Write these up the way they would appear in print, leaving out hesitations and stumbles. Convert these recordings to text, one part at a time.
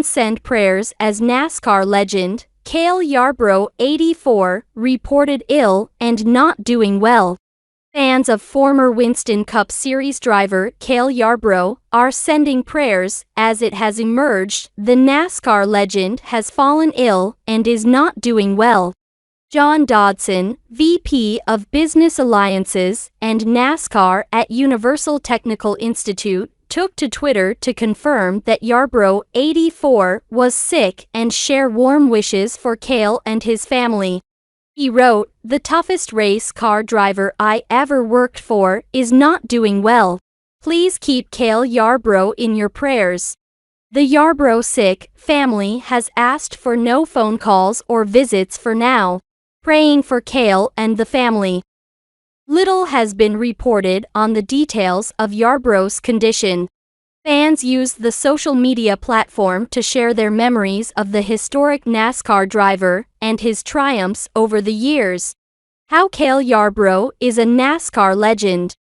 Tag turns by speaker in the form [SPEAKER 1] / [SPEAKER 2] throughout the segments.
[SPEAKER 1] Fans send prayers as NASCAR legend Cale Yarborough, 84, reported ill and not doing well. Fans of former Winston Cup Series driver Cale Yarborough are sending prayers as it has emerged the NASCAR legend has fallen ill and is not doing well. John Dodson, VP of Business Alliances and NASCAR at Universal Technical Institute, took to Twitter to confirm that Yarborough, 84, was sick and share warm wishes for Cale and his family. He wrote, "The toughest race car driver I ever worked for is not doing well. Please keep Cale Yarborough in your prayers." The Yarborough sick family has asked for no phone calls or visits for now, praying for Cale and the family. Little has been reported on the details of Yarborough's condition. Fans used the social media platform to share their memories of the historic NASCAR driver and his triumphs over the years. How Cale Yarborough is a NASCAR legend.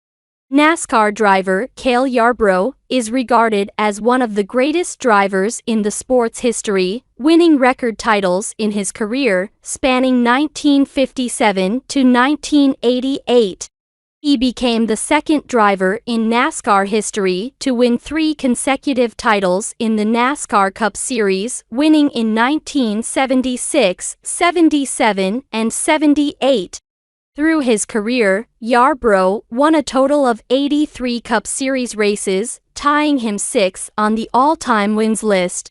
[SPEAKER 1] NASCAR driver Cale Yarborough is regarded as one of the greatest drivers in the sport's history, winning record titles in his career spanning 1957 to 1988. He became the second driver in NASCAR history to win 3 consecutive titles in the NASCAR Cup Series, winning in 1976, 77, and 78. Through his career, Yarborough won a total of 83 Cup Series races, tying him 6th on the all-time wins list.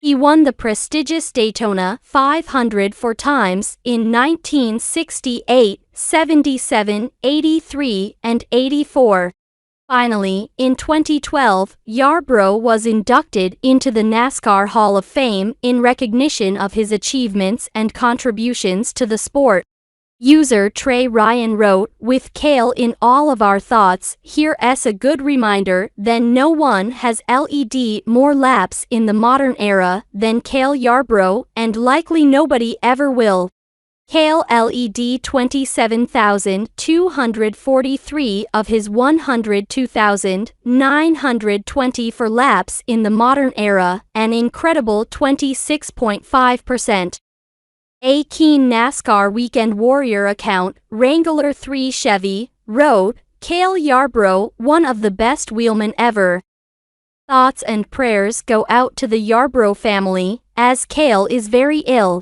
[SPEAKER 1] He won the prestigious Daytona 500 4 times in 1968, 77, 83, and 84. Finally, in 2012, Yarborough was inducted into the NASCAR Hall of Fame in recognition of his achievements and contributions to the sport. User Trey Ryan wrote, "With Cale in all of our thoughts, here's a good reminder that no one has led more laps in the modern era than Cale Yarborough, and likely nobody ever will." Cale led 27,243 of his 102,924 laps in the modern era, an incredible 26.5%. A keen NASCAR Weekend Warrior account, Wrangler 3 Chevy, wrote, "Cale Yarborough, one of the best wheelmen ever. Thoughts and prayers go out to the Yarborough family, as Cale is very ill."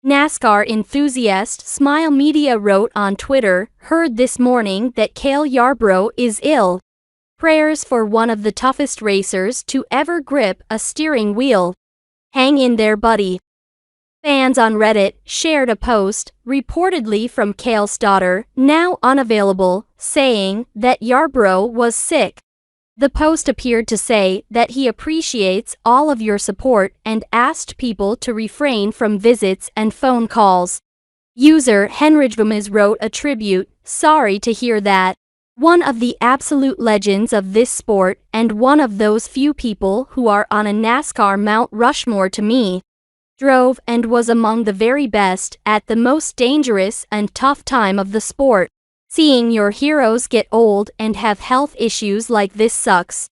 [SPEAKER 1] NASCAR enthusiast Smile Media wrote on Twitter, "Heard this morning that Cale Yarborough is ill. Prayers for one of the toughest racers to ever grip a steering wheel. Hang in there, buddy." Fans on Reddit shared a post, reportedly from Cale's daughter, now unavailable, saying that Yarborough was sick. The post appeared to say that he appreciates all of your support and asked people to refrain from visits and phone calls. User Henrijvamas wrote a tribute, "Sorry to hear that. One of the absolute legends of this sport and one of those few people who are on a NASCAR Mount Rushmore to me. Drove and was among the very best at the most dangerous and tough time of the sport. Seeing your heroes get old and have health issues like this sucks.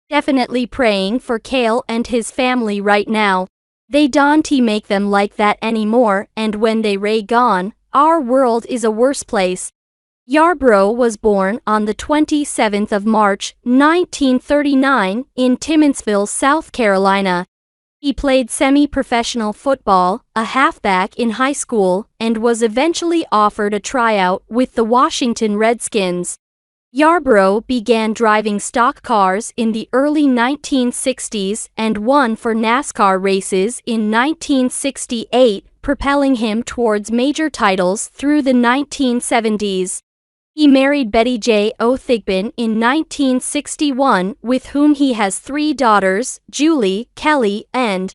[SPEAKER 1] Definitely praying for Cale and his family right now. They don't make them like that anymore, and when they ray gone, our world is a worse place." Yarborough was born on the 27th of March, 1939, in Timminsville, South Carolina. He played semi-professional football, a halfback in high school, and was eventually offered a tryout with the Washington Redskins. Yarborough began driving stock cars in the early 1960s and won for NASCAR races in 1968, propelling him towards major titles through the 1970s. He married Betty J. O'Thigpen in 1961, with whom he has 3 daughters, Julie, Kelly, and